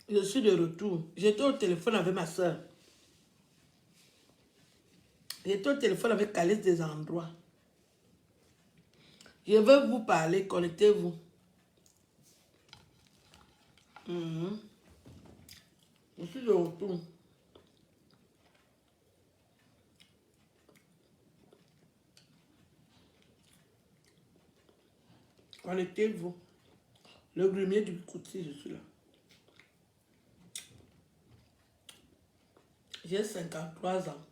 Je suis de retour. J'étais au téléphone avec ma soeur. J'étais au téléphone avec Alice des endroits. Je veux vous parler, connectez-vous. Je suis de retour. Connectez-vous. Le grumier du Bikutsi, je suis là. J'ai 53 ans.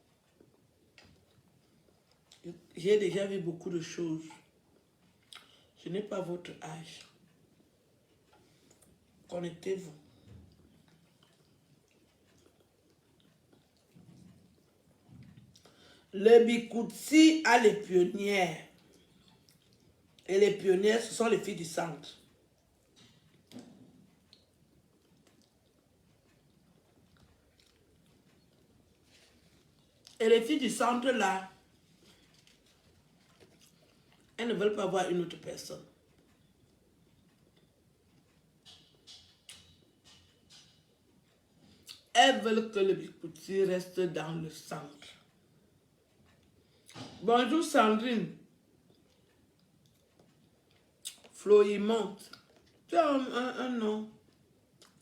J'ai déjà vu beaucoup de choses. Je n'ai pas votre âge. Connectez-vous. Le Bikutsi a les pionnières. Et les pionnières, ce sont les filles du centre. Et les filles du centre, là, elles ne veulent pas voir une autre personne. Elles veulent que le Bikutsi reste dans le centre. Bonjour Sandrine. Florimont. Tu as un nom.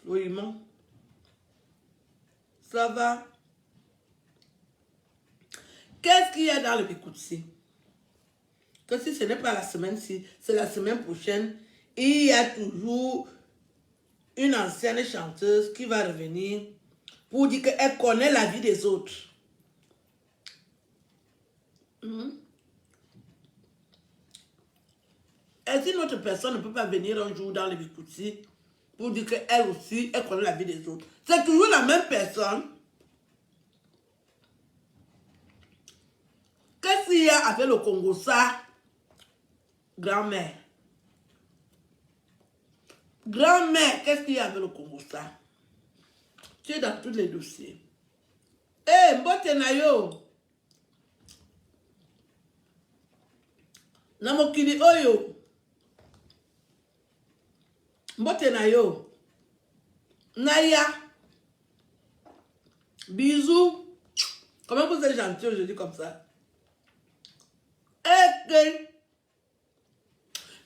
Florimont. Ça va? Qu'est-ce qu'il y a dans le Bikutsi? Que si ce n'est pas la semaine-ci, c'est la semaine prochaine, il y a toujours une ancienne chanteuse qui va revenir pour dire qu'elle connaît la vie des autres. Est-ce qu'une autre personne ne peut pas venir un jour dans le Bikutsi pour dire qu'elle aussi, elle connaît la vie des autres? C'est toujours la même personne. Qu'est-ce qu'il y a avec le Congo ça? Grand-mère. Grand-mère, qu'est-ce qu'il y a avec le Congo ça? Tu es dans tous les dossiers. Eh, Mbote Nayo. Namokili Oyo. Mbote Nayo. Naya. Bisous. Comment vous êtes gentil aujourd'hui comme ça? Eh,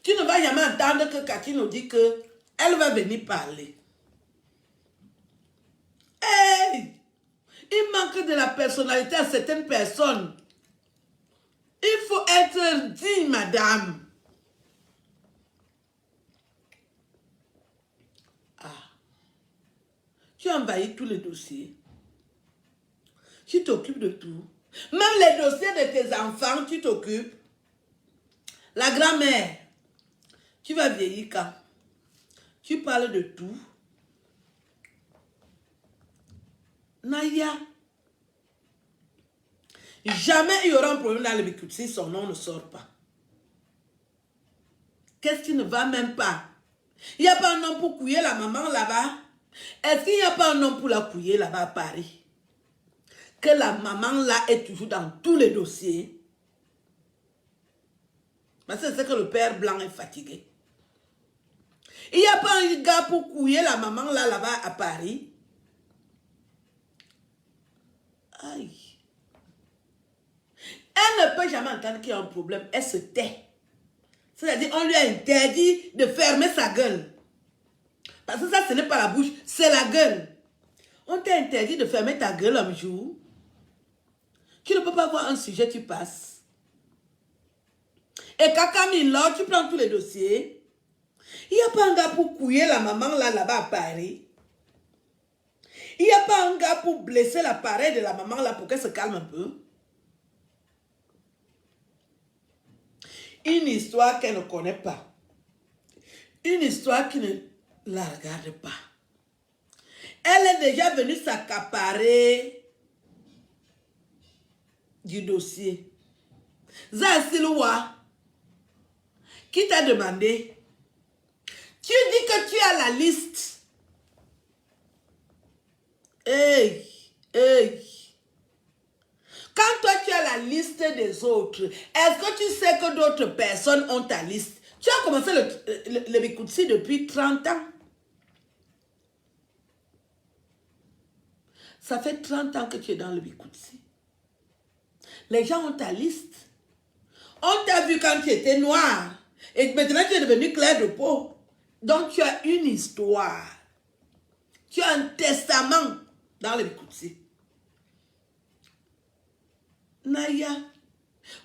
tu ne vas jamais entendre que Cathy nous dit que elle va venir parler. Hey, il manque de la personnalité à certaines personnes. Il faut être digne, madame. Ah, tu envahis tous les dossiers. Tu t'occupes de tout. Même les dossiers de tes enfants, tu t'occupes. La grand-mère, tu vas vieillir quand? Tu parles de tout. Naya. Jamais il y aura un problème dans le Bikutsi, son nom ne sort pas. Qu'est-ce qui ne va même pas? Il n'y a pas un homme pour couiller la maman là-bas? Est-ce qu'il n'y a pas un homme pour la couiller là-bas à Paris? Que la maman là est toujours dans tous les dossiers. Parce que c'est que le père blanc est fatigué. Il n'y a pas un gars pour couiller la maman là-bas à Paris? Aïe. Elle ne peut jamais entendre qu'il y a un problème. Elle se tait. C'est-à-dire, on lui a interdit de fermer sa gueule. Parce que ça, ce n'est pas la bouche, c'est la gueule. On t'a interdit de fermer ta gueule un jour. Tu ne peux pas voir un sujet, tu passes. Et Kakami, là, tu prends tous les dossiers. Il n'y a pas un gars pour couiller la maman là-bas à Paris. Il n'y a pas un gars pour blesser l'appareil de la maman là pour qu'elle se calme un peu. Une histoire qu'elle ne connaît pas. Une histoire qui ne la regarde pas. Elle est déjà venue s'accaparer du dossier. Zassiloua, qui t'a demandé? Tu dis que tu as la liste. Hey, hey. Quand toi tu as la liste des autres, est-ce que tu sais que d'autres personnes ont ta liste? Tu as commencé le Bikutsi depuis 30 ans. Ça fait 30 ans que tu es dans le Bikutsi. Les gens ont ta liste. On t'a vu quand tu étais noir. Et maintenant tu es devenu clair de peau. Donc tu as une histoire. Tu as un testament dans le Bikutsi. Naya,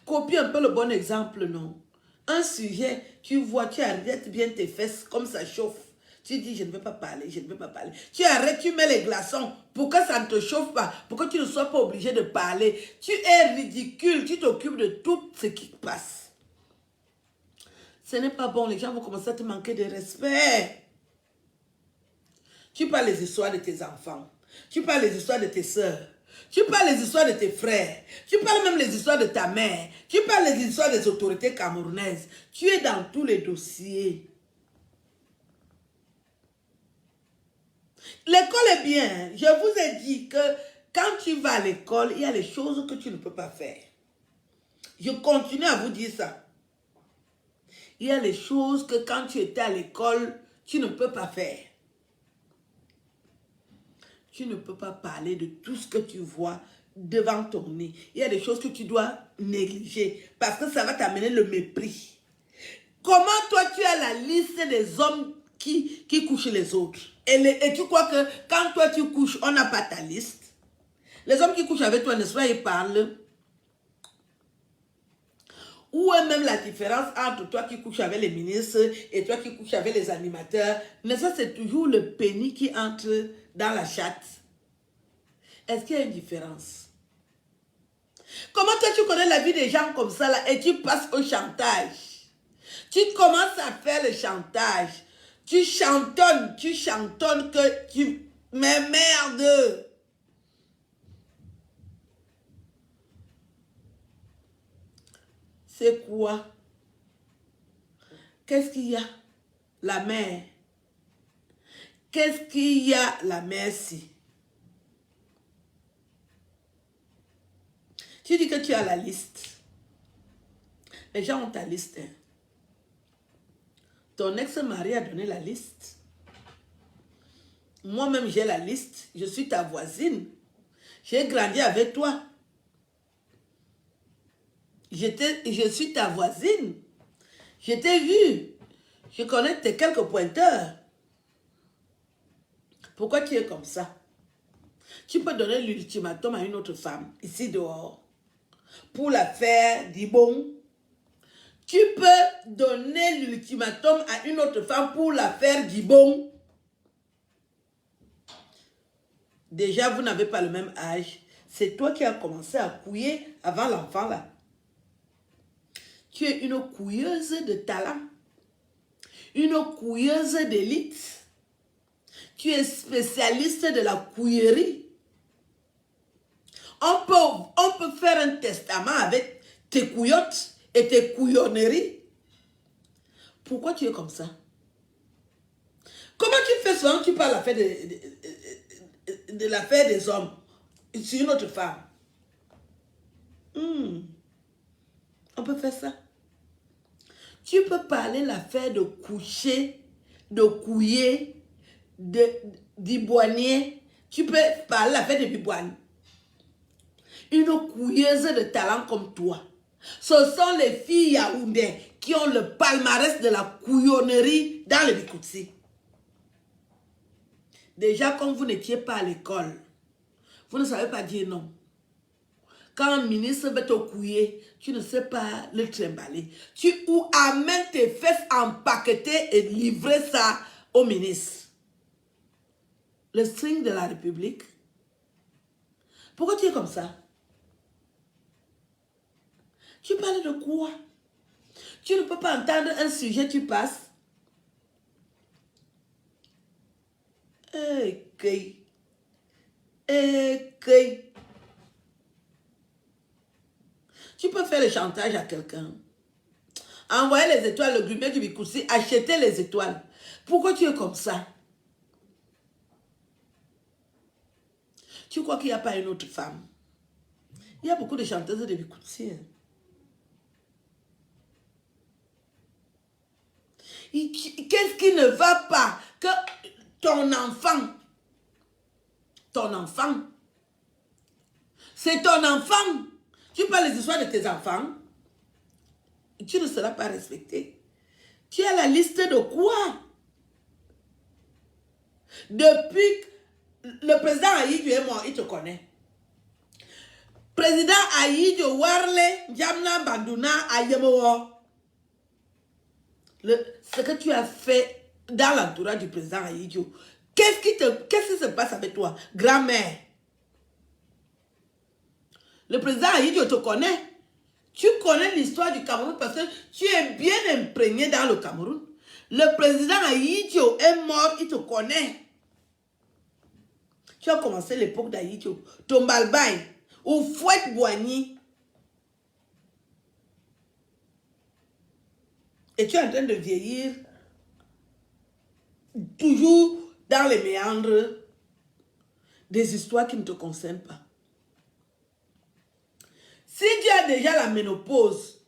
copie un peu le bon exemple, non? Un sujet, tu vois, tu arrêtes bien tes fesses, comme ça chauffe. Tu dis, je ne veux pas parler, je ne veux pas parler. Tu arrêtes, tu mets les glaçons pour que ça ne te chauffe pas, pour que tu ne sois pas obligé de parler. Tu es ridicule, tu t'occupes de tout ce qui passe. Ce n'est pas bon, les gens vont commencer à te manquer de respect. Tu parles les histoires de tes enfants, tu parles les histoires de tes soeurs. Tu parles les histoires de tes frères. Tu parles même les histoires de ta mère. Tu parles les histoires des autorités camerounaises. Tu es dans tous les dossiers. L'école est bien. Je vous ai dit que quand tu vas à l'école, il y a les choses que tu ne peux pas faire. Je continue à vous dire ça. Il y a les choses que quand tu étais à l'école, tu ne peux pas faire. Tu ne peux pas parler de tout ce que tu vois devant ton nez. Il y a des choses que tu dois négliger parce que ça va t'amener le mépris. Comment toi tu as la liste des hommes qui couchent les autres? Et tu crois que quand toi tu couches, on n'a pas ta liste? Les hommes qui couchent avec toi, n'est-ce pas, ils parlent. Où est même la différence entre toi qui couches avec les ministres et toi qui couches avec les animateurs? Mais ça, c'est toujours le pénis qui entre dans la chatte. Est-ce qu'il y a une différence? Comment toi tu connais la vie des gens comme ça là et tu passes au chantage? Tu commences à faire le chantage. Tu chantonnes que tu... Mais merde! C'est quoi? Qu'est-ce qu'il y a? La mère. Qu'est-ce qu'il y a? La merci. Tu dis que tu as la liste. Les gens ont ta liste. Hein. Ton ex-mari a donné la liste. Moi-même, j'ai la liste. Je suis ta voisine. J'ai grandi avec toi. Je suis ta voisine. Je t'ai vu. Je connais tes quelques pointeurs. Pourquoi tu es comme ça? Tu peux donner l'ultimatum à une autre femme, ici dehors, pour la faire d'Ibon. Tu peux donner l'ultimatum à une autre femme pour la faire d'Ibon. Déjà, vous n'avez pas le même âge. C'est toi qui as commencé à couiller avant l'enfant là. Tu es une couilleuse de talent. Une couilleuse d'élite. Tu es spécialiste de la couillerie. On peut faire un testament avec tes couillottes et tes couillonneries. Pourquoi tu es comme ça? Comment tu fais souvent? Tu parles de l'affaire des hommes sur une autre femme. On peut faire ça. Tu peux parler l'affaire de coucher, de couiller, d'iboigner. Tu peux parler l'affaire de biboine. Une couilleuse de talent comme toi. Ce sont les filles yaoundais qui ont le palmarès de la couillonnerie dans le Bikutsi. Déjà, quand vous n'étiez pas à l'école, vous ne savez pas dire non. Quand un ministre veut te couiller, tu ne sais pas le trimballer. Tu amènes tes fesses empaquetées et livrer ça au ministre. Le string de la République. Pourquoi tu es comme ça? Tu parles de quoi? Tu ne peux pas entendre un sujet, tu passes. Tu peux faire le chantage à quelqu'un. Envoyer les étoiles, le grubé du Bikutsi, acheter les étoiles. Pourquoi tu es comme ça? Tu crois qu'il n'y a pas une autre femme? Il y a beaucoup de chanteuses de Bikutsi. Qu'est-ce qui ne va pas? Que ton enfant C'est ton enfant. Tu parles des histoires de tes enfants. Tu ne seras pas respecté. Tu as la liste de quoi? Depuis que le président Aïdjo est mort, il te connaît. Président Aïdjo, Warle, Jamna, Banduna, Ayemowo. Ce que tu as fait dans l'entourage du président Aïdjo, qu'est-ce qui se passe avec toi, grand-mère? Le président Aïdjo te connaît. Tu connais l'histoire du Cameroun parce que tu es bien imprégné dans le Cameroun. Le président Aïdjo est mort, il te connaît. Tu as commencé l'époque d'Aïdjo. Tombalbaye ou Fouette Boigny. Et tu es en train de vieillir toujours dans les méandres des histoires qui ne te concernent pas. Si tu as déjà la ménopause,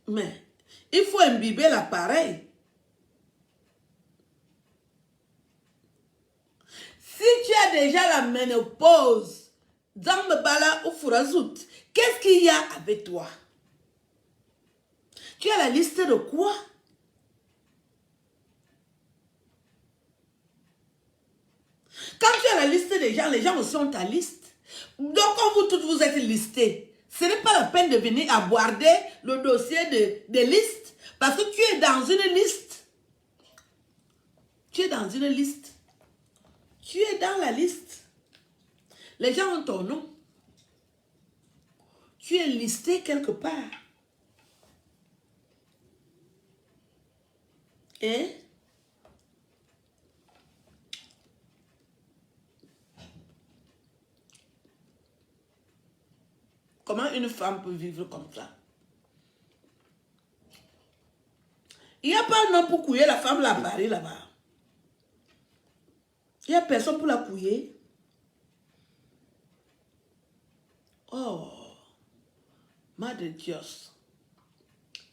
mais il faut imbiber l'appareil. Si tu as déjà la ménopause, dans le bala ou Furazout, qu'est-ce qu'il y a avec toi? Tu as la liste de quoi? Quand tu as la liste des gens, les gens aussi ont ta liste. Donc, quand vous toutes vous êtes listés, ce n'est pas la peine de venir aborder le dossier de liste. Parce que tu es dans une liste. Tu es dans une liste. Tu es dans la liste. Les gens ont ton nom. Tu es listé quelque part. Et comment une femme peut vivre comme ça? Il n'y a pas un homme pour couiller la femme là, Paris là-bas. Il n'y a personne pour la couiller. Oh, Madre Dios.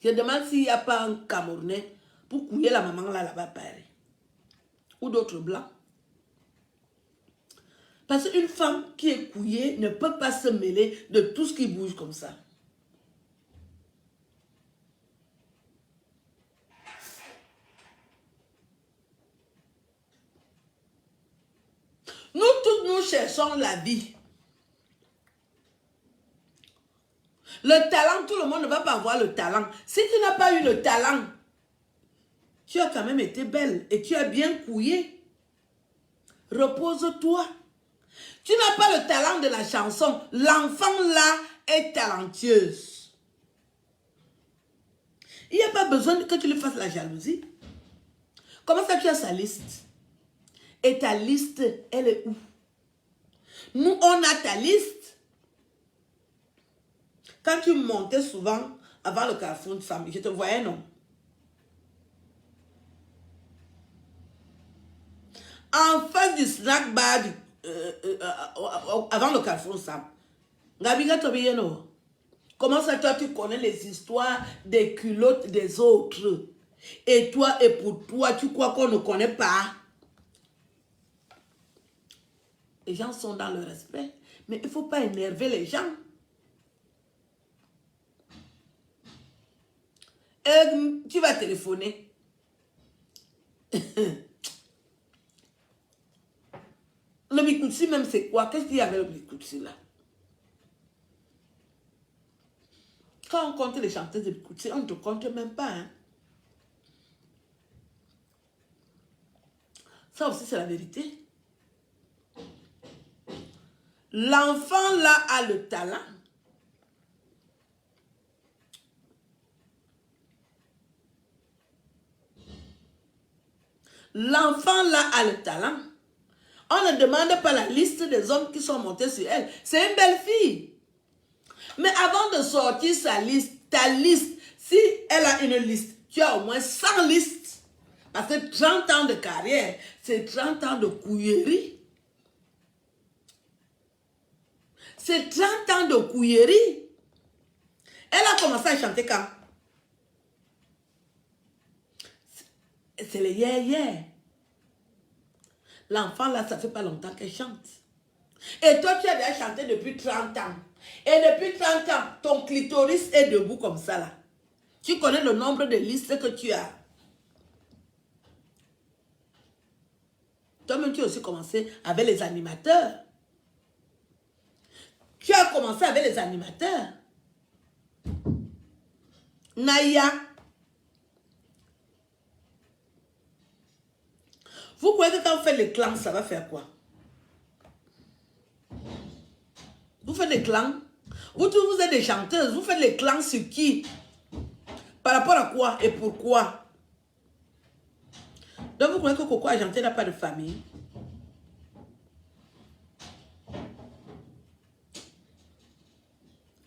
Je demande s'il n'y a pas un Camerounais pour couiller la maman là-bas, Paris. Ou d'autres blancs. Parce qu'une femme qui est couillée ne peut pas se mêler de tout ce qui bouge comme ça. Nous tous, nous cherchons la vie. Le talent, tout le monde ne va pas avoir le talent. Si tu n'as pas eu le talent, tu as quand même été belle et tu as bien couillé. Repose-toi. Tu n'as pas le talent de la chanson. L'enfant là est talentueuse. Il n'y a pas besoin que tu lui fasses la jalousie. Comment ça tu as sa liste? Et ta liste, elle est où? Nous, on a ta liste. Quand tu montais souvent avant le carrefour de famille, je te voyais, non? En face du snack bar, avant le carrefour de Sam. Comment ça, toi, tu connais les histoires des culottes des autres? Et toi, et pour toi, tu crois qu'on ne connaît pas? Les gens sont dans le respect. Mais il ne faut pas énerver les gens. Tu vas téléphoner. Le Bikoutsi même, c'est quoi? Qu'est-ce qu'il y avait le Bikoutsi là? Quand on compte les chanteuses de Bikoutsi, on ne te compte même pas. Hein? Ça aussi, c'est la vérité. L'enfant là a le talent. L'enfant là a le talent. On ne demande pas la liste des hommes qui sont montés sur elle. C'est une belle fille. Mais avant de sortir sa liste, ta liste, si elle a une liste, tu as au moins 100 listes. Parce que 30 ans de carrière, c'est 30 ans de couillerie. C'est 30 ans de couillerie. Elle a commencé à chanter quand? C'est le hier. L'enfant là, ça fait pas longtemps qu'elle chante. Et toi, tu as déjà chanté depuis 30 ans. Et depuis 30 ans, ton clitoris est debout comme ça là. Tu connais le nombre de listes que tu as. Toi-même, tu as aussi commencé avec les animateurs. Tu as commencé avec les animateurs. Naya. Vous croyez que quand on fait les clans, ça va faire quoi? Vous faites les clans? Vous êtes des chanteuses. Vous faites les clans sur qui? Par rapport à quoi et pourquoi? Donc vous croyez que Coco Argenté n'a pas de famille?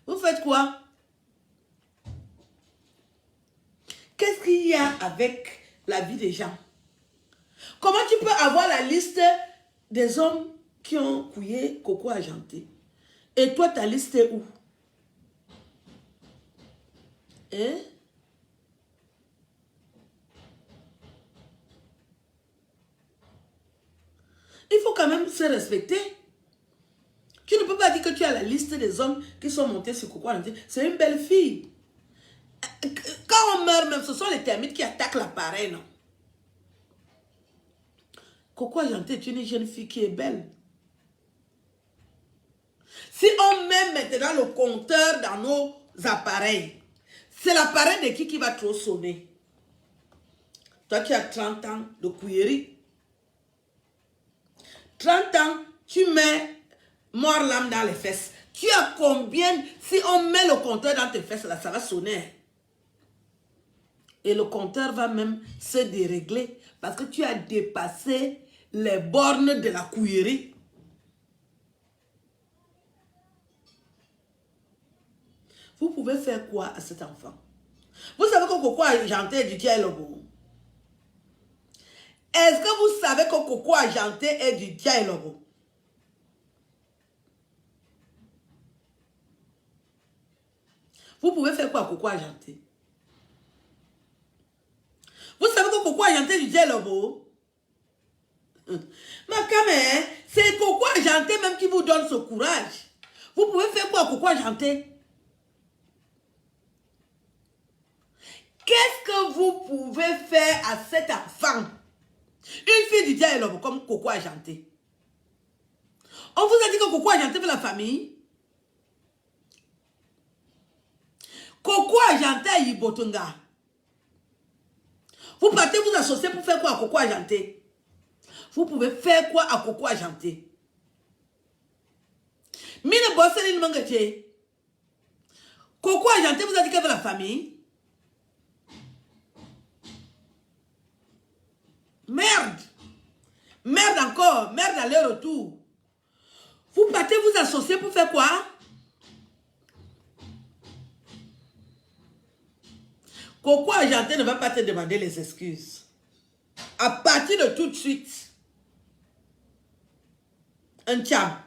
Vous faites quoi? Qu'est-ce qu'il y a avec la vie des gens? Comment tu peux avoir la liste des hommes qui ont couillé Coco Argenté? Et toi, ta liste est où? Hein? Il faut quand même se respecter. Tu ne peux pas dire que tu as la liste des hommes qui sont montés sur Coco Argenté. C'est une belle fille. Quand on meurt même, ce sont les termites qui attaquent l'appareil, non? Coco Argenté est une jeune fille qui est belle. Si on met maintenant le compteur dans nos appareils, c'est l'appareil de qui va trop sonner? Toi, tu as 30 ans de couillerie. 30 ans, tu mets mort l'âme dans les fesses. Tu as combien? Si on met le compteur dans tes fesses, là, ça va sonner. Et le compteur va même se dérégler parce que tu as dépassé les bornes de la couillerie. Vous pouvez faire quoi à cet enfant? Vous savez que Coco Argenté est du Dialobo? Est-ce que vous savez que Coco Argenté est du Dialobo? Vous pouvez faire quoi à Coco Argenté? Vous savez que Coco Argenté est du Dialobo? Ma caméra, c'est Coco Argenté même qui vous donne ce courage. Vous pouvez faire quoi à Coco Argenté? Qu'est-ce que vous pouvez faire à cet enfant? Une fille du dialogue comme Coco Argenté. On vous a dit que Coco Argenté veut la famille. Coco Argenté à Yibotonga. Vous partez vous associer pour faire quoi à Coco Argenté? Vous pouvez faire quoi à Coco Argenté? Mine Bosseline Mangache. Coco Argenté vous a dit qu'elle veut la famille. Merde. Merde encore. Merde aller-retour. Vous partez vous associer pour faire quoi? Coco Argenté ne va pas te demander les excuses. À partir de tout de suite. Un tcham.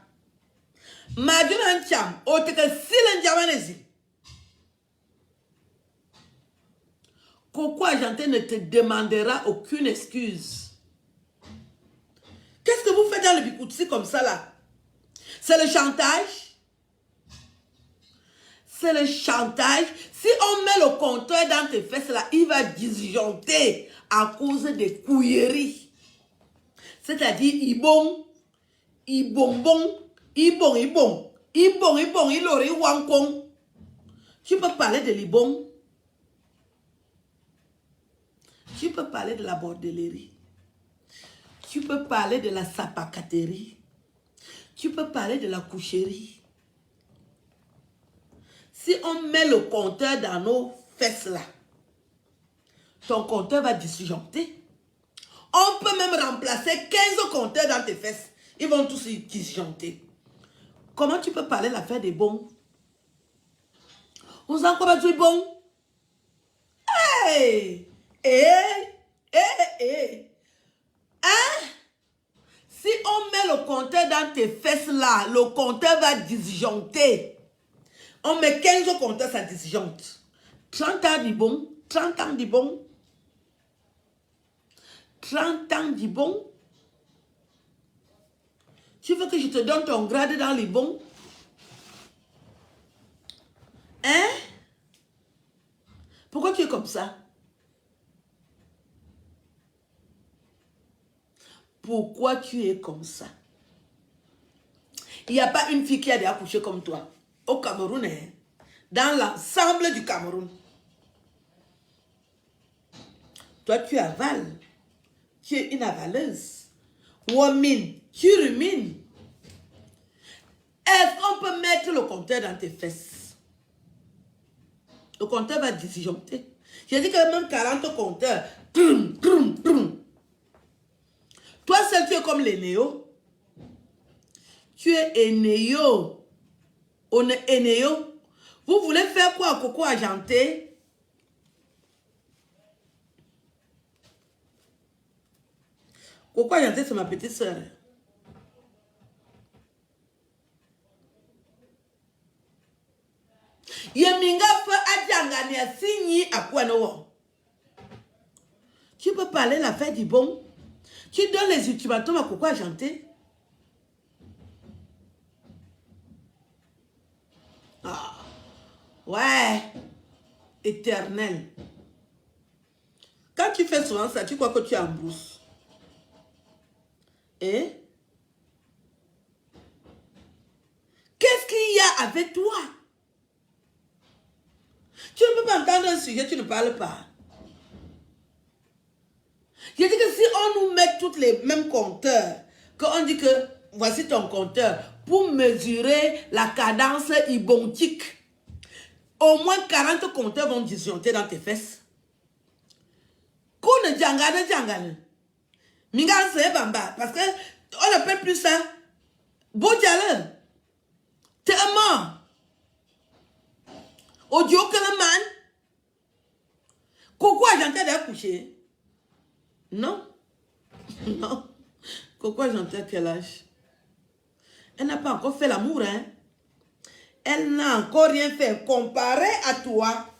Madune un tcham. Autre que si l'endiamanesi. Coco Argenté ne te demandera aucune excuse. Qu'est-ce que vous faites dans le Bikoutsi comme ça là? C'est le chantage? C'est le chantage. Si on met le compteur dans tes fesses là, il va disjoncter à cause des couilleries. C'est-à-dire, ibon, ibonbon, ibon, ibon, ibon, ibon, ilori, wankong. Tu peux parler de l'ibon. Tu peux parler de la bordellerie. Tu peux parler de la sapacaterie. Tu peux parler de la coucherie. Si on met le compteur dans nos fesses là, ton compteur va disjoncter. On peut même remplacer 15 compteurs dans tes fesses. Ils vont tous disjoncter. Comment tu peux parler l'affaire des bons? On s'en quoi du bon? Hey! Hein? Si on met le compteur dans tes fesses là, le compteur va disjoncter. On met 15 compteurs, ça disjoncte. 30 ans du bon, 30 ans du bon. 30 ans du bon. Tu veux que je te donne ton grade dans les bons? Hein? Pourquoi tu es comme ça? Pourquoi tu es comme ça? Il n'y a pas une fille qui a déjà accouché comme toi. Au Cameroun, hein? Dans l'ensemble du Cameroun. Toi, tu avales. Tu es une avaleuse. Womine, tu rumines. Est-ce qu'on peut mettre le compteur dans tes fesses? Le compteur va disjoncter. J'ai dit que même 40 compteurs. Toi seul, tu es comme les néos. Tu es Enéo. On est Enéo. Vous voulez faire quoi, Coco Argenté? Coco Argenté, c'est ma petite soeur. Yeminga fa adjangani asigni akwano. Tu peux parler la fête du bon. Tu donnes les ultimatums à Coco Argenté. Ah. Ouais. Éternel. Quand tu fais souvent ça, tu crois que tu es en brousse. Et qu'est-ce qu'il y a avec toi? Tu ne peux pas entendre un sujet, tu ne parles pas. Je dis que si on nous met tous les mêmes compteurs, qu'on dit que voici ton compteur, pour mesurer la cadence ibontique, au moins 40 compteurs vont disjoncter dans tes fesses. Koune djangane djangane. Minga se bamba. Parce que on n'appelle plus ça. Bojale. Tellement. Audio que le man. Coco Argenté d'accoucher. Non. Non. Coco Argenté à quel âge? Elle n'a pas encore fait l'amour, hein. Elle n'a encore rien fait. Comparé à toi.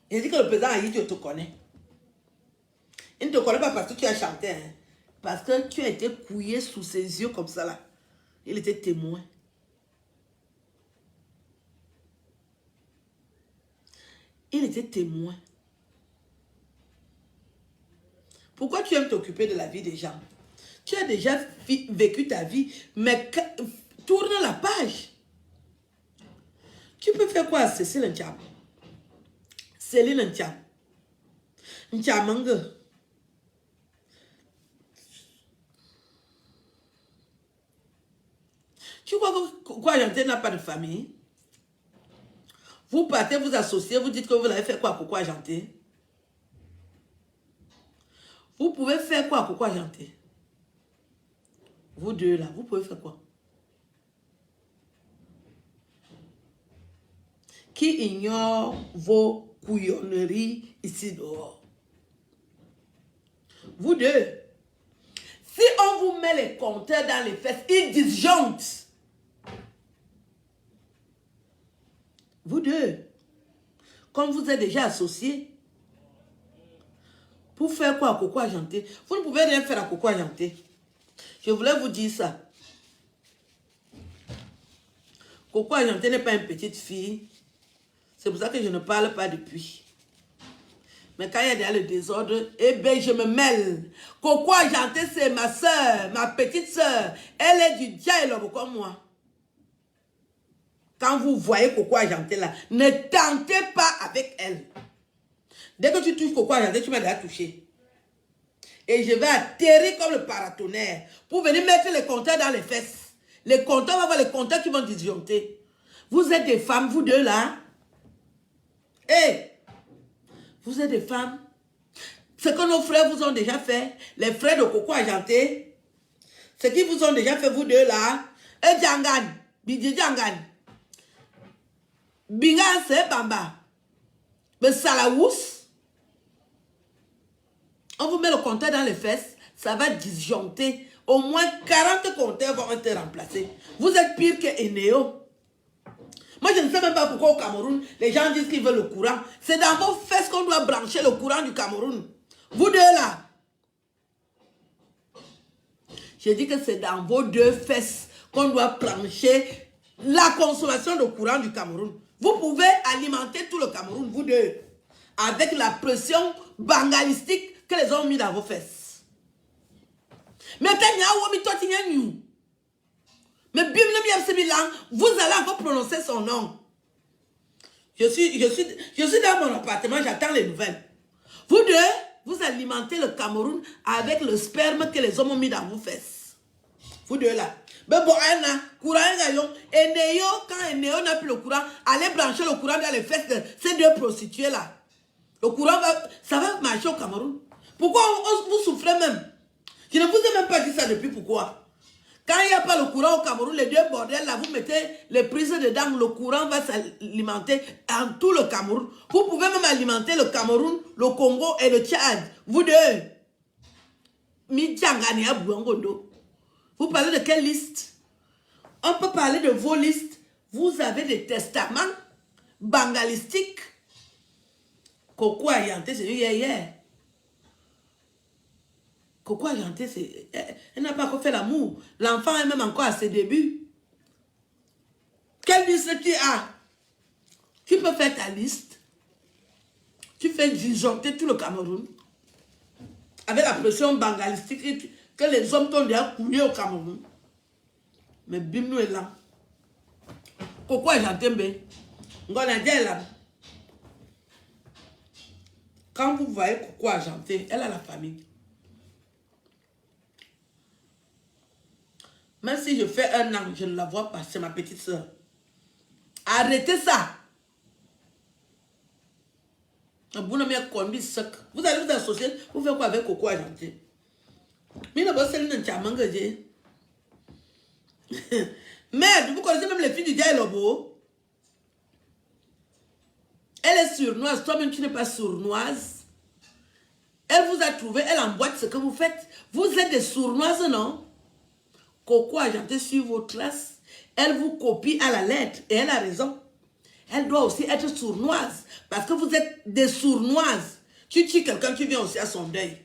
Il dit que le président Haïti te connaît. Il ne te connaît pas parce que tu as chanté, hein. Parce que tu as été couillé sous ses yeux comme ça là. Il était témoin. Il était témoin. Pourquoi tu aimes t'occuper de la vie des gens? Tu as déjà vécu ta vie, mais tourne la page. Tu peux faire quoi à Cécile Ntiam? Céline Ntiam. Ntiamangue. Tu crois que Coco Argenté n'a pas de famille? Vous partez, vous associez, vous dites que vous l'avez fait quoi à Coco Argenté? Vous pouvez faire quoi à Coco Argenté? Vous deux là, vous pouvez faire quoi? Qui ignore vos couillonneries ici dehors? Vous deux. Si on vous met les compteurs dans les fesses, ils disjonctent. Vous deux. Comme vous êtes déjà associés. Pour faire quoi à Coco Argenté? Vous ne pouvez rien faire à Coco Argenté. Je voulais vous dire ça. Coco Argenté n'est pas une petite fille. C'est pour ça que je ne parle pas depuis. Mais quand il y a déjà le désordre, eh bien, je me mêle. Coco Argenté, c'est ma soeur, ma petite soeur. Elle est du diable comme moi. Quand vous voyez Coco Argenté là, ne tentez pas avec elle. Dès que tu touches Coco Argenté, tu m'as déjà touché. Et je vais atterrir comme le paratonnerre pour venir mettre les compteurs dans les fesses. Les compteurs, on va voir les compteurs qui vont disjoncter. Vous êtes des femmes, vous deux là. Hé! Vous êtes des femmes. Ce que nos frères vous ont déjà fait, les frères de Coco Argenté, ce qu'ils vous ont déjà fait, vous deux là, et Djangan, Bidji Djangan, Bingan se Bamba, mais Salaous, on vous met le compteur dans les fesses, ça va disjoncter. Au moins 40 compteurs vont être remplacés. Vous êtes pire que Enéo. Moi, je ne sais même pas pourquoi au Cameroun, les gens disent qu'ils veulent le courant. C'est dans vos fesses qu'on doit brancher le courant du Cameroun. Vous deux là. J'ai dit que c'est dans vos deux fesses qu'on doit plancher la consommation de courant du Cameroun. Vous pouvez alimenter tout le Cameroun, vous deux, avec la pression bangalistique que les hommes ont mis dans vos fesses. Mais vous allez encore prononcer son nom. Je suis dans mon appartement, j'attends les nouvelles. Vous deux, vous alimentez le Cameroun avec le sperme que les hommes ont mis dans vos fesses. Vous deux là. Mais bon, courant, et Néo, quand Néo n'a plus le courant, allez brancher le courant dans les fesses de ces deux prostituées là. Le courant ça va marcher au Cameroun. Pourquoi vous souffrez même? Je ne vous ai même pas dit ça depuis pourquoi. Quand il n'y a pas le courant au Cameroun, les deux bordels là, vous mettez les prises dedans, le courant va s'alimenter en tout le Cameroun. Vous pouvez même alimenter le Cameroun, le Congo et le Tchad. Vous deux. Vous parlez de quelle liste? On peut parler de vos listes. Vous avez des testaments bangalistiques. Coco Ayanté, c'est hier. Coco Ayanté, elle n'a pas encore fait l'amour. L'enfant est même encore à ses débuts. Quelle liste tu as? Tu peux faire ta liste. Tu fais disjoncter tout le Cameroun. Avec la pression bangalistique que les hommes t'ont déjà coulé au Cameroun. Mais Bimnou est là. Coco Ayanté, on a dit là. Quand vous voyez Coco Ayanté, elle a la famille. Même si je fais un an, je ne la vois pas, c'est ma petite soeur. Arrêtez ça. Vous allez vous associer, vous faites quoi avec Coco Ayanté? Merde, vous connaissez même les filles du Diaye Lobo. Elle est sournoise, toi-même tu n'es pas sournoise. Elle vous a trouvé, elle emboîte ce que vous faites. Vous êtes des sournoises, non? Coco Ayanté sur vos traces, elle vous copie à la lettre et elle a raison. Elle doit aussi être sournoise parce que vous êtes des sournoises. Tu tues quelqu'un, tu viens aussi à son deuil.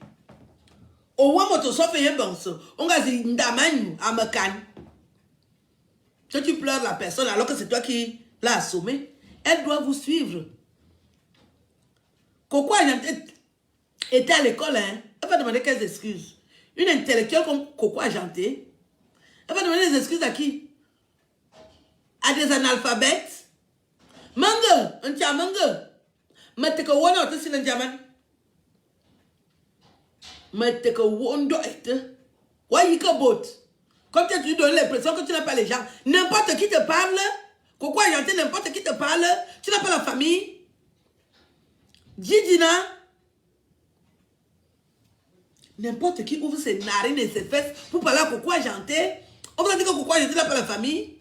Au moins, on va dire ndamanyu amakan. Si tu pleures la personne alors que c'est toi qui l'as assommée, elle doit vous suivre. Coco Ayanté était à l'école, hein? Elle va demander quelles excuses. Une intellectuelle comme Coco Ayanté, elle va demander des excuses à qui? À des analphabètes? Manga, un tia manga. Mateka wona ote sinan jaman. Mateka wondo ete. Wayika bot. Comme tu donnes l'impression que tu n'as pas les gens. N'importe qui te parle. Coco Ayanté, n'importe qui te parle. Tu n'as pas la famille. Djidina. N'importe qui ouvre ses narines et ses fesses pour parler à Coco Ayanté. On va dire que Coco Ayanté n'a pas la famille.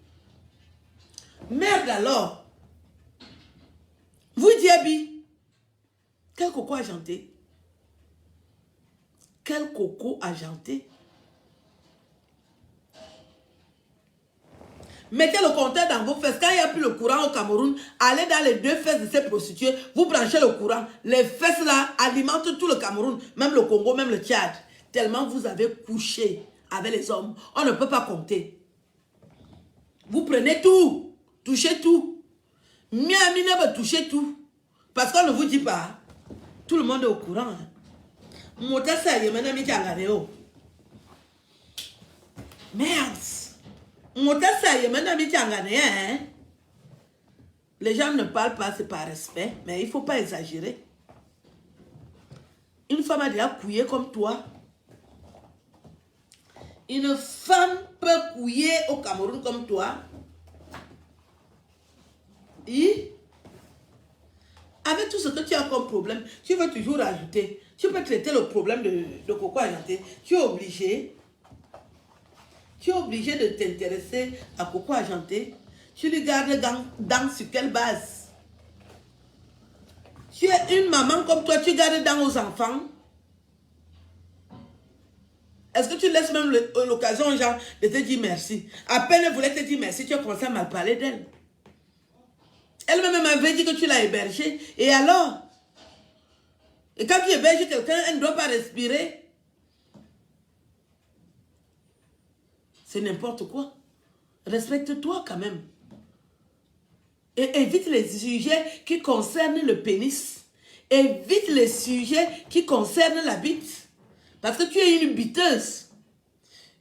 Merde alors. Vous Diaby. Quel Coco Ayanté? Quel Coco Ayanté? Mettez le compteur dans vos fesses. Quand il n'y a plus le courant au Cameroun, allez dans les deux fesses de ces prostituées. Vous branchez le courant. Les fesses là alimentent tout le Cameroun. Même le Congo, même le Tchad. Tellement vous avez couché avec les hommes. On ne peut pas compter. Vous prenez tout. Touchez tout. Miami va toucher tout. Parce qu'on ne vous dit pas. Tout le monde est au courant. Merde. Les gens ne parlent pas, c'est par respect, mais il ne faut pas exagérer. Une femme a déjà couillé comme toi. Une femme peut couiller au Cameroun comme toi. Et avec tout ce que tu as comme problème, tu veux toujours ajouter. Tu peux traiter le problème de Coco Ayanté. Tu es obligé. Tu es obligé de t'intéresser à Coco Ayanté. Tu lui gardes dans sur quelle base? Tu es une maman comme toi, tu gardes dans aux enfants. Est-ce que tu laisses même l'occasion aux gens de te dire merci? À peine elle voulait te dire merci, tu as commencé à mal parler d'elle. Elle-même m'avait dit que tu l'as hébergée. Et alors? Et quand tu héberges quelqu'un, elle ne doit pas respirer. C'est n'importe quoi. Respecte-toi quand même. Et évite les sujets qui concernent le pénis. Évite les sujets qui concernent la bite. Parce que tu es une biteuse.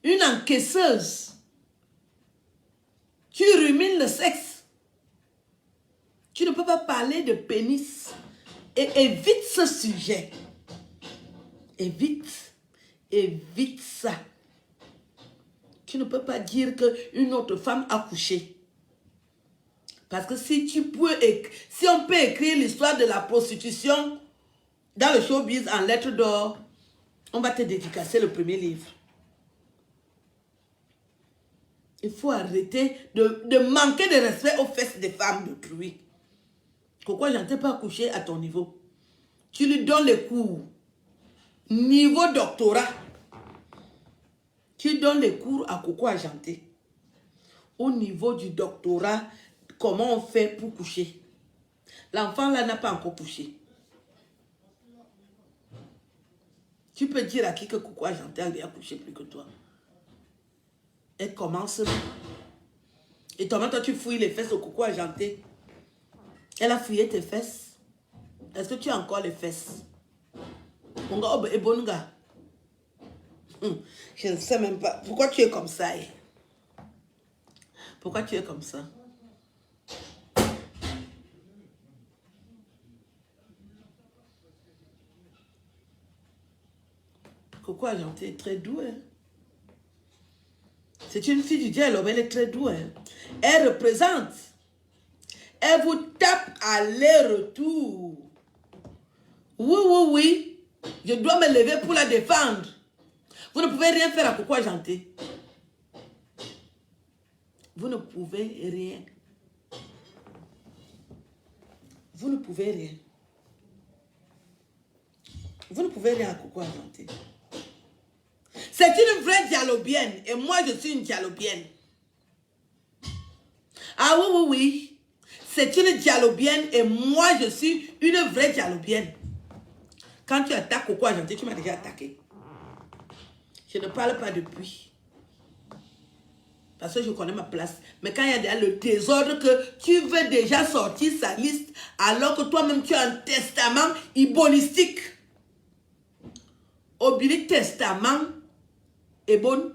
Une encaisseuse. Tu rumines le sexe. Tu ne peux pas parler de pénis. Et évite ce sujet. Évite ça. Tu ne peux pas dire qu'une autre femme a couché. Parce que si on peut écrire l'histoire de la prostitution dans le showbiz en lettres d'or, on va te dédicacer le premier livre. Il faut arrêter de manquer de respect aux fesses des femmes d'autrui. Pourquoi je ne t'ai pas couché à ton niveau? Tu lui donnes les cours. Niveau doctorat. Tu donnes les cours à Coco Argenté. Au niveau du doctorat, comment on fait pour coucher? L'enfant là n'a pas encore couché. Tu peux dire à qui que Coco Argenté a couché plus que toi. Elle commence. Et toi, tu fouilles les fesses au Coco Argenté. Elle a fouillé tes fesses. Est-ce que tu as encore les fesses? Mon gars, et bon gars. Je ne sais même pas. Pourquoi tu es comme ça? Pourquoi tu es comme ça? Coco Argenté est très douée. C'est une fille du dialogue, elle est très douée. Elle représente. Elle vous tape aller-retour. Oui. Je dois me lever pour la défendre. Vous ne pouvez rien faire à Coco Argenté. Vous ne pouvez rien. Vous ne pouvez rien. Vous ne pouvez rien à Coco Argenté. C'est une vraie dialobienne. Et moi, je suis une dialobienne. Ah oui. C'est une dialobienne. Et moi, je suis une vraie dialobienne. Quand tu attaques Coco Argenté, tu m'as déjà attaqué. Je ne parle pas depuis. Parce que je connais ma place. Mais quand il y a déjà le désordre que tu veux déjà sortir sa liste, alors que toi-même tu as un testament ibonistique. Obili testament est bon.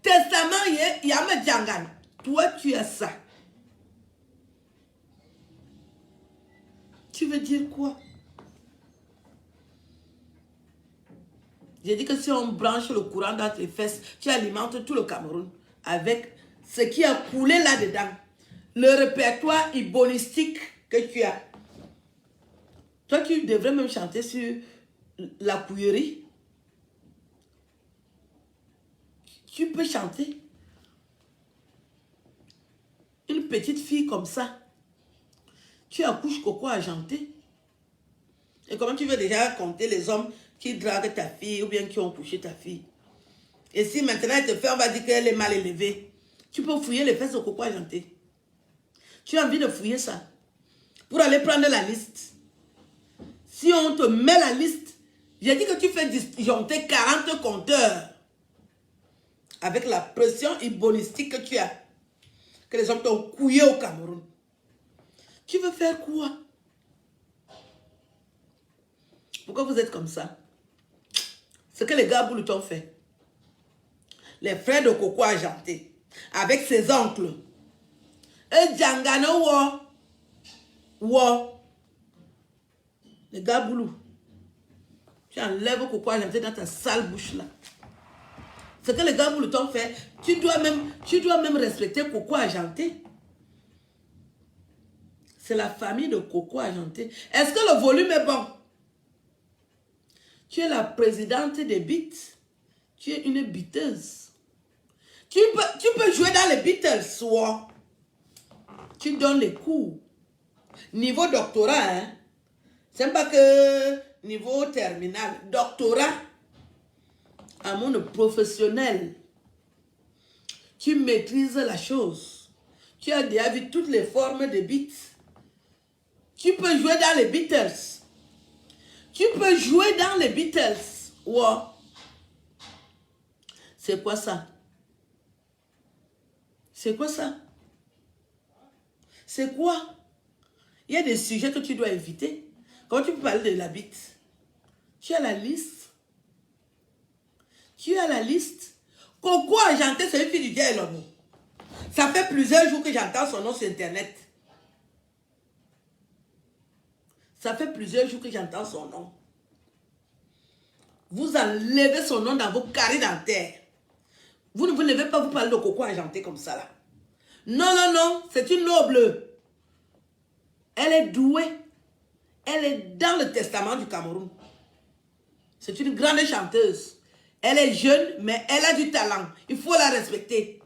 Testament, il y a un djangan. Toi, tu as ça. Tu veux dire quoi? J'ai dit que si on branche le courant dans tes fesses, tu alimentes tout le Cameroun avec ce qui a coulé là-dedans. Le répertoire ibonistique que tu as. Toi, tu devrais même chanter sur la couillerie. Tu peux chanter. Une petite fille comme ça. Tu accouches Coco Argenté. Et comment tu veux déjà compter les hommes qui draguent ta fille ou bien qui ont couché ta fille? Et si maintenant elle te fait, on va dire qu'elle est mal élevée. Tu peux fouiller les fesses de Coco Argenté. Tu as envie de fouiller ça pour aller prendre la liste. Si on te met la liste, j'ai dit que tu fais disjoncter 40 compteurs avec la pression ibonistique que tu as. Que les hommes t'ont couillé au Cameroun. Tu veux faire quoi? Pourquoi vous êtes comme ça? Ce que les gars Boulou t'ont fait. Les frères de Coco Argenté. Avec ses oncles. Et Djangano wo. Les gars Boulou. Tu enlèves Coco Argenté dans ta sale bouche là. Ce que les gars Boulou t'ont fait, tu dois même respecter Coco Argenté. C'est la famille de Coco Argenté. Est-ce que le volume est bon? Tu es la présidente des Beats. Tu es une biteuse. Tu peux jouer dans les Beatles, soit. Tu donnes les cours. Niveau doctorat, hein. C'est pas que niveau terminal. Doctorat. Un monde professionnel. Tu maîtrises la chose. Tu as déjà vu toutes les formes de beats. Tu peux jouer dans les Beatles. Tu peux jouer dans les Beatles. Wow. C'est quoi ça? C'est quoi ça? C'est quoi? Il y a des sujets que tu dois éviter. Quand tu peux parler de la bite, tu as la liste. Tu as la liste. Coco Argenté, c'est une fille du diable. Ça fait plusieurs jours que j'entends son nom sur Internet. Ça fait plusieurs jours que j'entends son nom. Vous enlevez son nom dans vos carrés dentaires. Vous ne vous levez pas, vous parlez de Coco Argenté comme ça là. Non, non, non, c'est une noble. Elle est douée. Elle est dans le testament du Cameroun. C'est une grande chanteuse. Elle est jeune, mais elle a du talent. Il faut la respecter.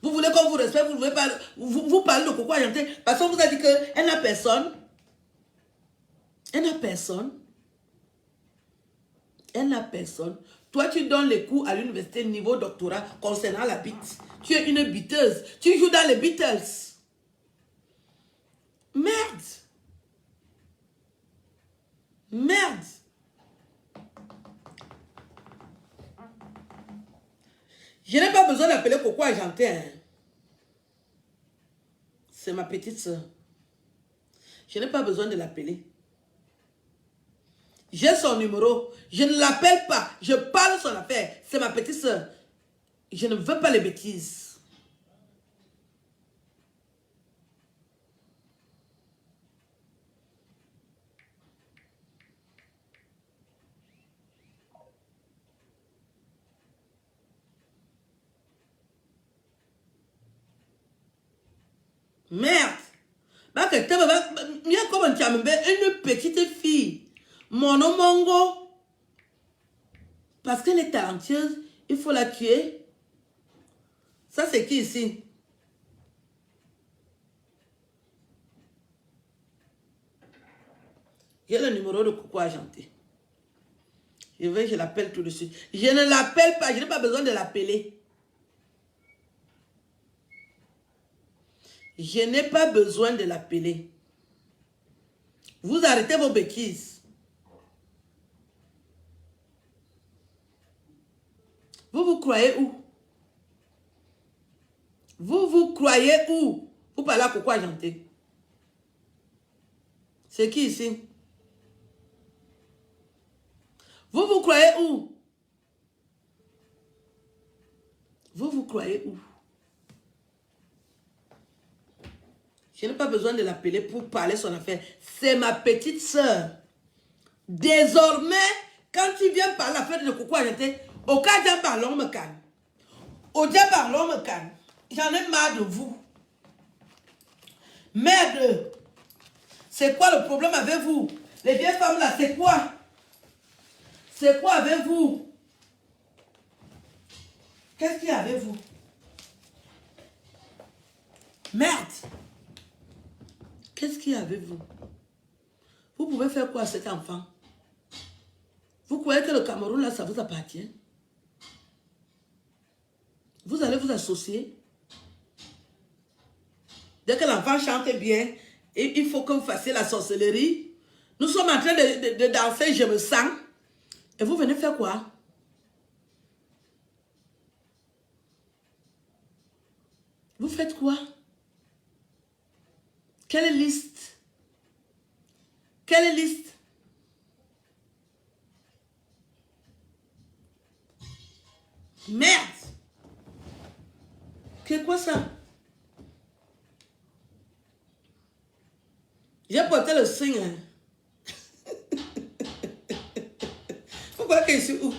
Vous voulez qu'on vous respecte, vous voulez pas, vous parlez de Coco Argenté parce qu'on vous a dit qu'elle n'a personne. Elle n'a personne. Elle n'a personne. Toi, tu donnes les cours à l'université niveau doctorat concernant la bite. Tu es une biteuse. Tu joues dans les Beatles. Merde. Merde. Je n'ai pas besoin d'appeler Coco Argenté. Hein. C'est ma petite soeur. Je n'ai pas besoin de l'appeler. J'ai son numéro. Je ne l'appelle pas. Je parle de son affaire. C'est ma petite soeur. Je ne veux pas les bêtises. Merde. Une petite fille. Mon nom Mongo. Parce qu'elle est talentueuse, il faut la tuer. Ça, c'est qui ici? J'ai le numéro de Coco Argenté. Je l'appelle tout de suite. Je ne l'appelle pas, je n'ai pas besoin de l'appeler. Je n'ai pas besoin de l'appeler. Vous arrêtez vos bêtises. Vous vous croyez où? Vous vous croyez où? Vous parlez à Coco Argenté. C'est qui ici? Vous vous croyez où? Vous vous croyez où? Je n'ai pas besoin de l'appeler pour parler son affaire. C'est ma petite soeur. Désormais, quand tu viens parler l'affaire de Coco Argenté, au cas d'un ballon me calme. Au cas d'un ballon me calme. J'en ai marre de vous. Merde. C'est quoi le problème avec vous? Les vieilles femmes là, c'est quoi? C'est quoi avec vous? Qu'est-ce qu'il y a avec vous? Merde. Qu'est-ce qu'il y a avec vous? Vous pouvez faire quoi à cet enfant? Vous croyez que le Cameroun là, ça vous appartient? Vous allez vous associer? Dès que l'enfant chante bien, il faut que vous fassiez la sorcellerie. Nous sommes en train de danser, je me sens. Et vous venez faire quoi? Vous faites quoi? Quelle liste? Quelle liste? Merde! C'est quoi ça? J'ai porté le signe. Hein. Pourquoi que je suis où?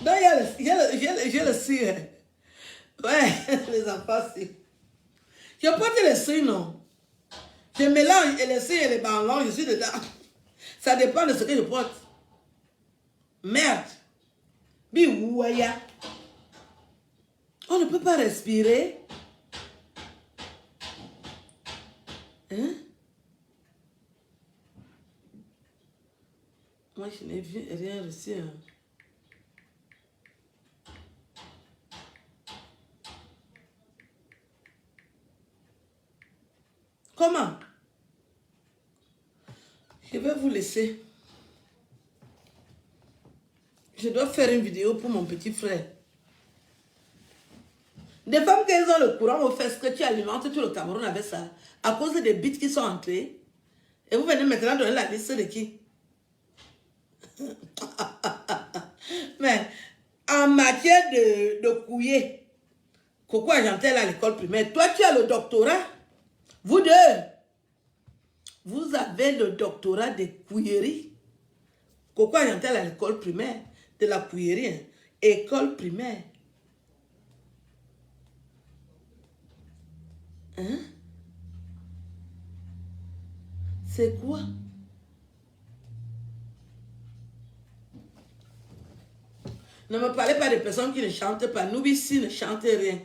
Non, j'ai le signe. Ouais, les enfants, si. Je porte le signe, non? Je mélange et les signes et les ballons, je suis dedans. Ça dépend de ce que je porte. Merde. Biouaya. On ne peut pas respirer. Hein? Moi, je n'ai vu rien reçu. Hein. Comment? Je vais vous laisser. Je dois faire une vidéo pour mon petit frère. Des femmes qui ont le courant au fait que tu alimentes tout le Cameroun avec ça, à cause des bits qui sont entrés. Et vous venez maintenant donner la liste de qui? Mais en matière de couiller, Coco Argentel à l'école primaire, toi tu as le doctorat. Vous deux, vous avez le doctorat de couillerie. Coco Argentel à l'école primaire, de la couillerie, hein. École primaire. Hein? C'est quoi? Ne me parlez pas de personnes qui ne chantent pas. Noubissi ne chante rien.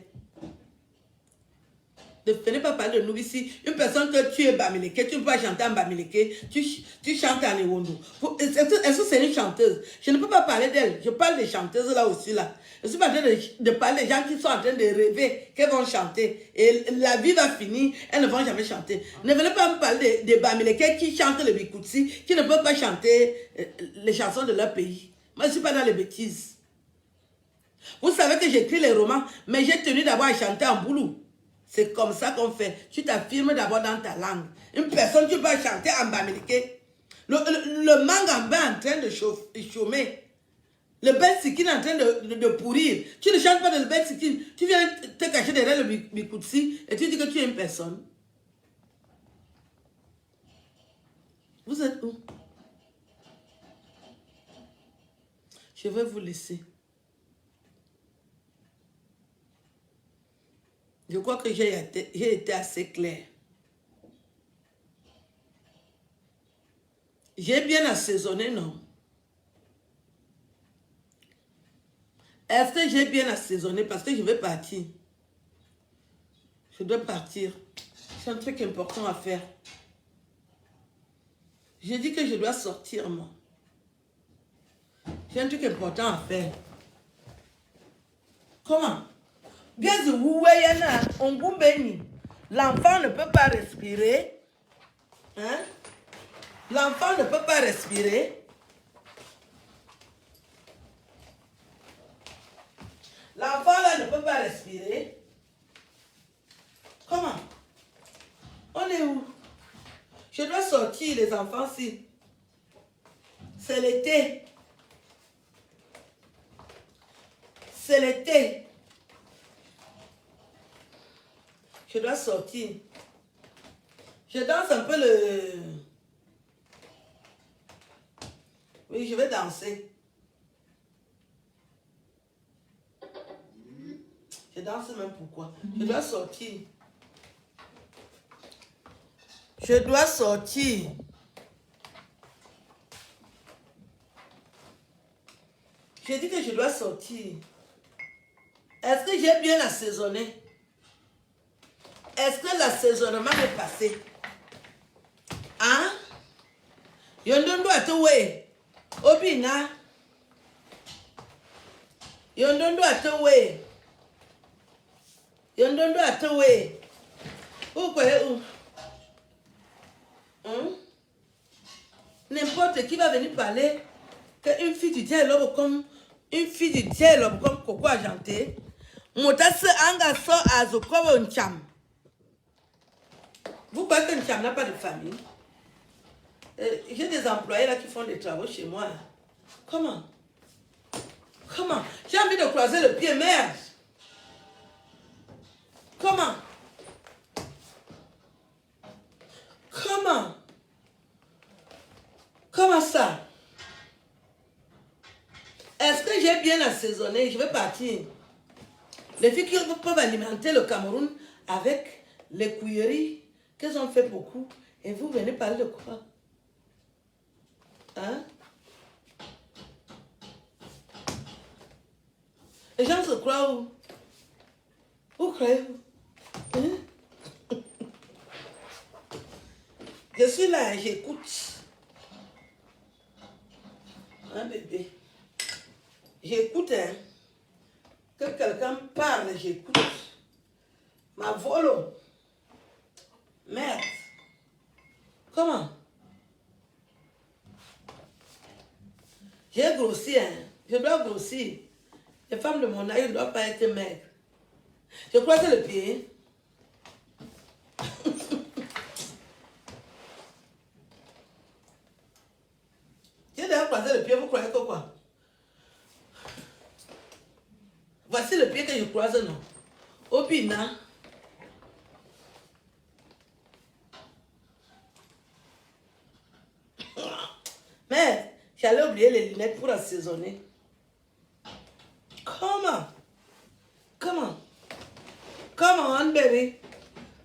Ne venez pas parler de Noubissi. Une personne que tu es Bamileke, tu ne peux pas chanter en Bamileke, tu chantes en Ewondo. Est-ce que c'est une chanteuse? Je ne peux pas parler d'elle. Je parle des chanteuses là aussi là. Je suis pas en train de parler des gens qui sont en train de rêver qu'elles vont chanter. Et la vie va finir, elles ne vont jamais chanter. Ne venez pas me parler des Bamileke qui chantent le Bikoutsi, qui ne peuvent pas chanter les chansons de leur pays. Moi, je ne suis pas dans les bêtises. Vous savez que j'écris les romans, mais j'ai tenu d'abord à chanter en boulou. C'est comme ça qu'on fait. Tu t'affirmes d'abord dans ta langue. Une personne, tu peux chanter en bamileke. Le mangue en bas est en train de chômer. Le Ben Sikin est en train de pourrir. Tu ne chantes pas de le Ben Sikin. Tu viens te cacher derrière le Bikoutsi et tu dis que tu es une personne. Vous êtes où? Je vais vous laisser. Je crois que j'ai été assez clair. J'ai bien assaisonné, non? Est-ce que j'ai bien assaisonné? Parce que je vais partir. Je dois partir. C'est un truc important à faire. J'ai dit que je dois sortir, moi. J'ai un truc important à faire. Comment? Bien sûr, l'enfant ne peut pas respirer. Hein? L'enfant ne peut pas respirer. L'enfant là ne peut pas respirer. Comment? On est où? Je dois sortir les enfants si. C'est l'été. C'est l'été. Je dois sortir. Je danse un peu le... Oui, je vais danser. Je danse même pourquoi. Je dois sortir. Je dois sortir. J'ai dit que je dois sortir. Est-ce que j'ai bien assaisonné? Est-ce que l'assaisonnement est passé? Hein? Yondondo atowe. Obina. Yondondo atowe. Yondondo atowe. Où quoi? Où? N'importe qui va venir parler qu'une fille du dialogue comme une fille du dialogue comme Coco Argenté. Motase anga so azokowe uncham. Vous croyez que Ncham n'a pas de famille? J'ai des employés là qui font des travaux chez moi. Comment? Comment? J'ai envie de croiser le pied, merde. Comment? Comment? Comment ça? Est-ce que j'ai bien assaisonné? Je vais partir. Les filles qui peuvent alimenter le Cameroun avec les couilleries qu'elles ont fait beaucoup. Et vous venez parler de quoi? Hein? Les gens se croient où? Où croyez-vous? Hein? Je suis là, j'écoute. Un bébé. J'écoute, hein. Que quelqu'un parle, j'écoute. Ma volo. Merde. Comment? J'ai grossi, hein. Je dois grossir. Les femmes de mon âge ne doivent pas être maigres. Je croisais le pied. J'ai déjà croisé le pied, vous croyez que quoi? Voici le pied que je croise, non? Opina. Mais j'allais oublier les lunettes pour assaisonner. Comment? Come on, baby.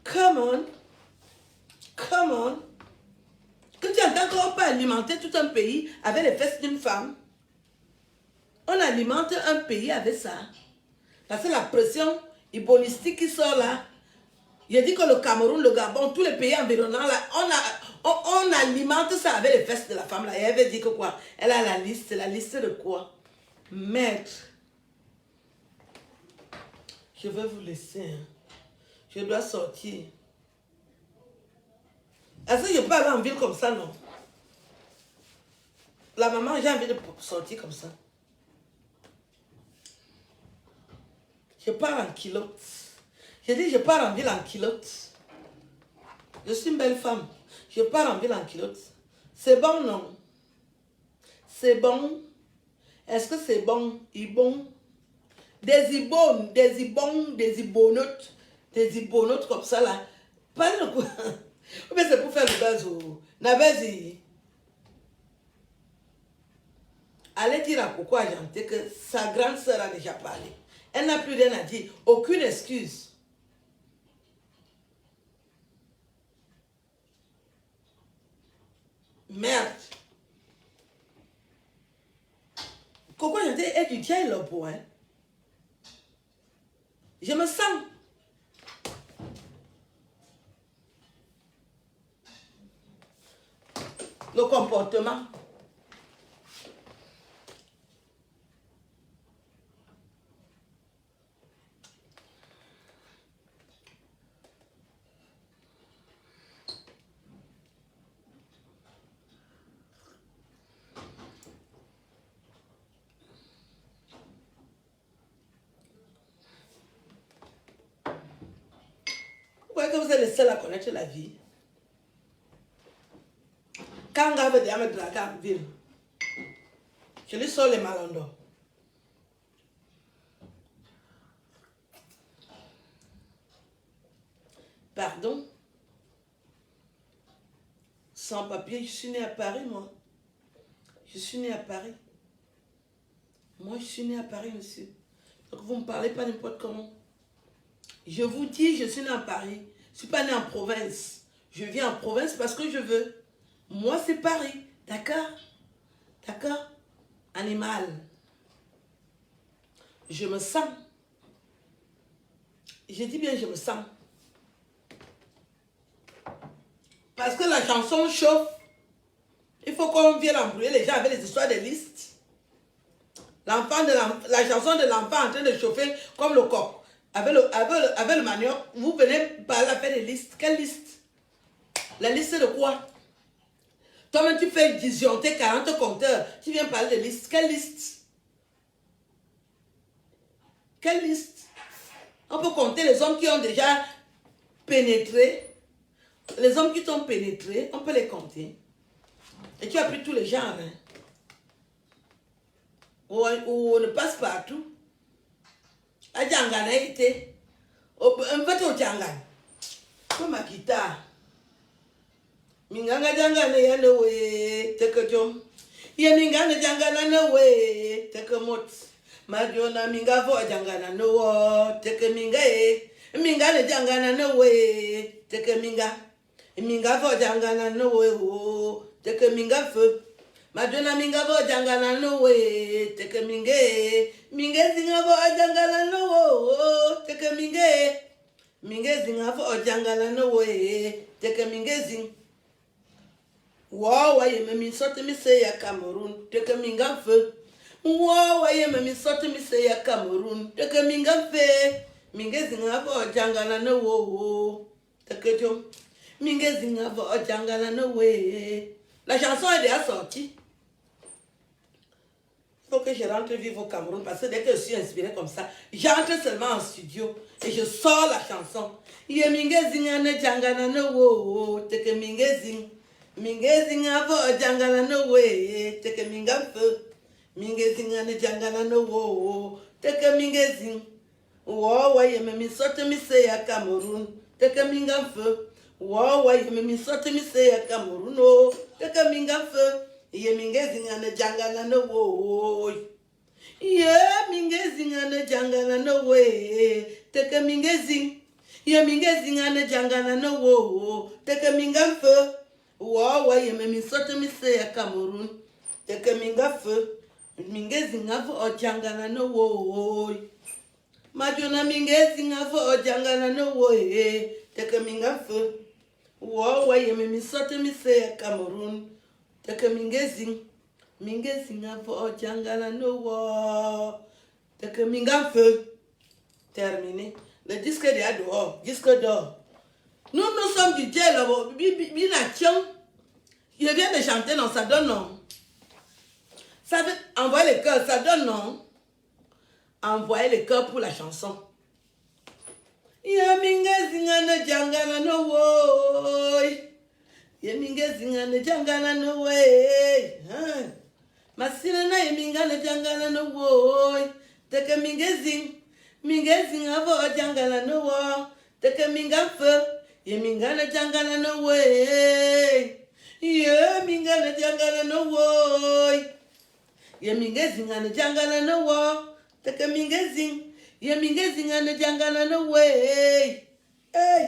Come on. Que tu entends qu'on peut alimenter tout un pays avec les fesses d'une femme. On alimente un pays avec ça. Parce que la pression hybolistique qui sort là, j'ai dit que le Cameroun, le Gabon, tous les pays environnants là, on alimente ça avec les fesses de la femme là. Et elle veut dire que quoi? Elle a la liste de quoi? Maître. Je vais vous laisser. Hein. Je dois sortir. Est-ce que je peux aller en ville comme ça, non? La maman, j'ai envie de sortir comme ça. Je pars en culotte. Je dis, je pars en ville en culotte. Je suis une belle femme. Je pars en ville en culotte. C'est bon, non? C'est bon? Est-ce que c'est bon? Ibon? Des ibones, des ibonotes comme ça là. Pas de quoi. Mais c'est pour faire le buzz. Nabezi. Allez dire à Coco Ajanté que sa grande sœur a déjà parlé. Elle n'a plus rien à dire. Aucune excuse. Merde. Coco Ajanté est du diable là pour hein. Je me sens. Le comportement. Vous voyez que vous êtes le seul à connaître la vie. Quand Nga veut dire me draguer en ville, je lui sors les malandons. Pardon? Sans papier, je suis née à Paris, moi. Je suis née à Paris. Moi, je suis née à Paris, monsieur. Donc, vous ne me parlez pas n'importe comment. Je vous dis, je suis née à Paris. Je ne suis pas née en province. Je viens en province parce que je veux. Moi, c'est Paris. D'accord? D'accord? Animal. Je me sens. Je dis bien, je me sens. Parce que la chanson chauffe. Il faut qu'on vienne embrouiller les gens avec les histoires de listes. La chanson de l'enfant en train de chauffer comme le coq. Avec le manioc, vous venez parler à faire des listes. Quelle liste? La liste de quoi? Toi-même, tu fais disjoncter 40 compteurs. Tu viens parler de liste. Quelle liste? Quelle liste? On peut compter les hommes qui ont déjà pénétré. Les hommes qui t'ont pénétré, on peut les compter. Et tu as pris tous les genres. Hein? Ou on ne passe partout. Adjangana été. Un peu au Djangan. Comme ma guitare. Minganga Djangana yanowe. Teke jom. Ye mingana Djangana nowe. Teke mot. Majona mingavo Djangana no. Teke minga e. Mingana Djangana nowe. Teke minga. Mingavo Djangana nowe. Teke minga feu. Madonna mingavo Djangana nowe. Teke minge. Minge zingavo Djangana no. Teke minge. Minge zingavo Djangana nowe. Teke minge zing. Wow, aye me sorte mi se ya Cameroon. Teke minga feu. Wow, aye me sorte mi se ya Cameroon. Teke minga fe. Minge zingavo Djangana no. Teke jom. Minge zingavo Djangana no. La chanson est déjà sortie. Il faut que je rentre vivre au Cameroun parce que dès que je suis inspirée comme ça, j'entre seulement en studio. Et je sors la chanson. Yemingezingane jangana no wo, teke mingezing. Mingezinga vo jangana no we, teke mingafo. Mingezingane jangana no wo, teke mingezing. Wo yeme mi sote mi se ya Cameroon, teke mingafo. Wo yeme mi sote mi se ya Cameroon, no, teke mingafo. Yemingezingane jangana no wo. Ye mingezingane jangana no we, teke mingezing. Ye mingezingane jangana no wo, teke mingafo. Wo ye me sote mi se ya Cameroon, teke mingafo. Mingezingafo o jangana no wo. Majona mingezingafo o jangana no wo, teke mingafo. Wo ye me sote mi se ya Cameroon, teke mingezing. Mingezingafo o jangana no wo, teke mingafo. Terminé. Le disque est dehors, disque d'or. Nous sommes du Dieu là-bas. Je viens de chanter, non, ça donne non. Ça veut envoyer le cœur, ça donne non. Envoyer le cœur pour la chanson. Yemingezingane jangana no wo. Yemingezingane jangana no way. Masina na yemingane jangana no wo. Teke mingezing. Mingezing avo jangana no wo. Teke mingafo. Yemingane jangana no way. Yemingane jangana no wo. Yemingezingane jangana no wo. Teke mingezing. Yemingezingane jangana no way. Hey.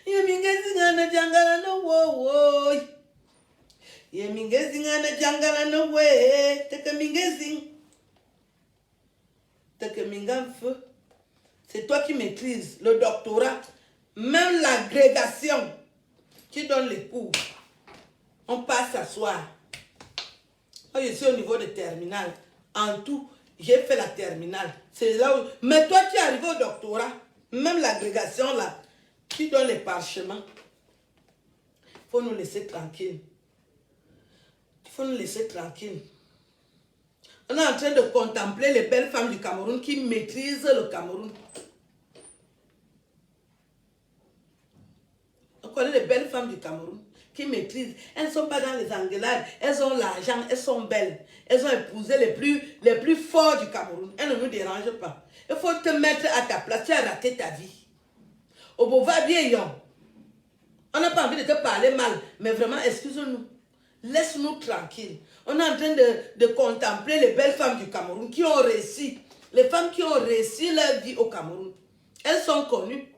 Yemingezingane jangana no wo. Yemingezingane jangana no way. Teke mingezing. Teke mingafo. C'est toi qui maîtrises le doctorat, même l'agrégation. Tu donnes les cours. On passe s'asseoir. Moi, je suis au niveau de terminale. En tout, j'ai fait la terminale. C'est là où... Mais toi, tu es arrivé au doctorat, même l'agrégation là. Tu donnes les parchemins. Il faut nous laisser tranquilles. Il faut nous laisser tranquilles. On est en train de contempler les belles femmes du Cameroun qui maîtrisent le Cameroun. On connaît les belles femmes du Cameroun qui maîtrisent. Elles ne sont pas dans les engueulades. Elles ont l'argent, elles sont belles. Elles ont épousé les plus forts du Cameroun. Elles ne nous dérangent pas. Il faut te mettre à ta place. Tu as raté ta vie. Au beau va bien, yon. On n'a pas envie de te parler mal. Mais vraiment, excuse-nous. Laisse-nous tranquilles. On est en train de contempler les belles femmes du Cameroun qui ont réussi. Les femmes qui ont réussi leur vie au Cameroun. Elles sont connues.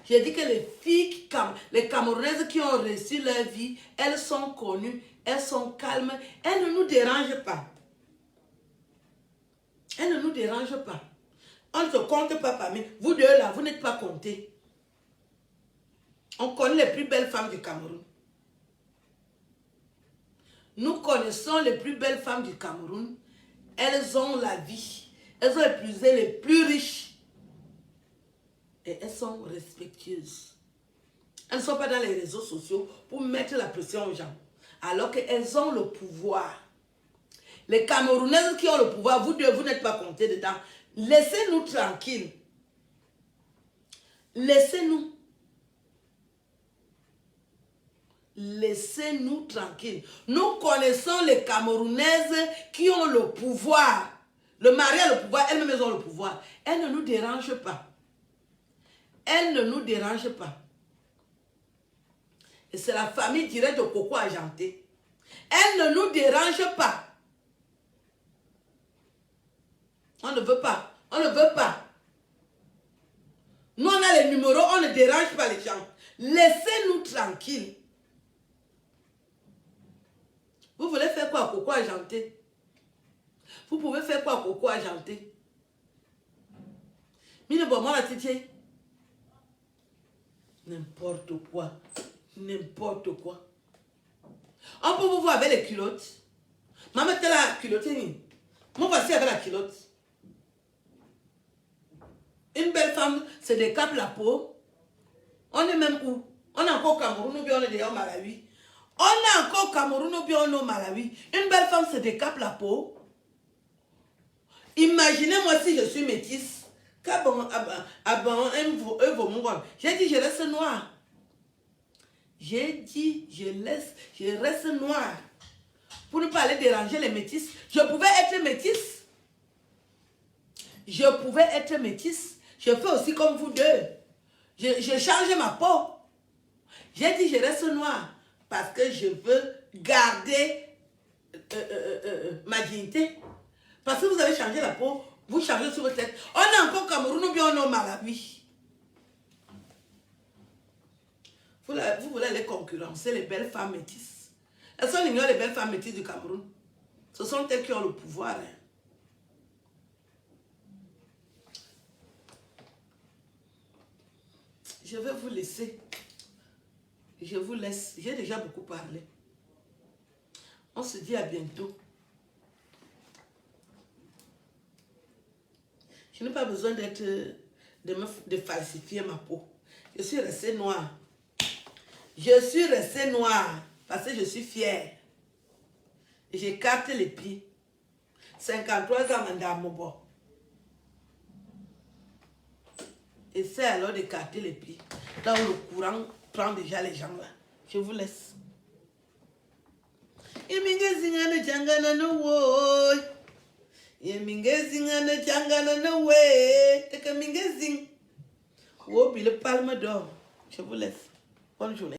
J'ai dit que les filles, les Camerounaises qui ont réussi leur vie, elles sont connues, elles sont calmes, elles ne nous dérangent pas. Elles ne nous dérangent pas. On ne se compte pas parmi. Vous deux là, vous n'êtes pas comptés. On connaît les plus belles femmes du Cameroun. Nous connaissons les plus belles femmes du Cameroun. Elles ont la vie. Elles ont épousé les plus riches. Et elles sont respectueuses. Elles ne sont pas dans les réseaux sociaux pour mettre la pression aux gens. Alors qu'elles ont le pouvoir. Les Camerounaises qui ont le pouvoir, vous deux, vous n'êtes pas comptés dedans. Laissez-nous tranquilles. Laissez-nous. Laissez-nous tranquilles. Nous connaissons les Camerounaises qui ont le pouvoir. Le mari a le pouvoir, elles-mêmes ont le pouvoir. Elles ne nous dérangent pas. Elles ne nous dérangent pas. Et c'est la famille directe de Coco Argenté. Elles ne nous dérangent pas. On ne veut pas. On ne veut pas. Nous, on a les numéros, on ne dérange pas les gens. Laissez-nous tranquilles. Vous voulez faire quoi à Coco Argenté? Vous pouvez faire quoi à Coco Argenté? Mine bon, moi la titié. N'importe quoi. N'importe quoi. On peut vous voir avec les culottes. Maman, t'es la culotte. Moi, voici avec la culotte. Une belle femme se décape la peau. On est même où? On est encore au Cameroun ou bien on est déjà au Malawi? On est encore au Cameroun ou bien on est au Malawi? Une belle femme se décape la peau. Imaginez-moi si je suis métisse. J'ai dit, je reste noir. J'ai dit, je reste noir. Pour ne pas aller déranger les métis. Je pouvais être métisse. Je pouvais être métisse. Je fais aussi comme vous deux. Je change ma peau. J'ai dit, je reste noir. Parce que je veux garder ma dignité. Parce que vous avez changé la peau. Vous changez sur votre tête. On est encore Cameroun ou bien on est au Malawi. Vous voulez les concurrencer, les belles femmes métisses. Elles sont les belles femmes métisses du Cameroun. Ce sont elles qui ont le pouvoir. Hein. Je vais vous laisser. Je vous laisse. J'ai déjà beaucoup parlé. On se dit à bientôt. Je n'ai pas besoin de falsifier ma peau. Je suis restée noire. Je suis restée noire parce que je suis fière. J'écarte les pieds. 53 ans, Mandamobo. Essaie alors d'écarter les pieds. Là où le courant prend déjà les gens là. Je vous laisse. Yemingezingana jangana no woy. Yemingezingana jangana no way. Teka mingezing. Wo bi le palme d'or. Je vous laisse. Bonne journée.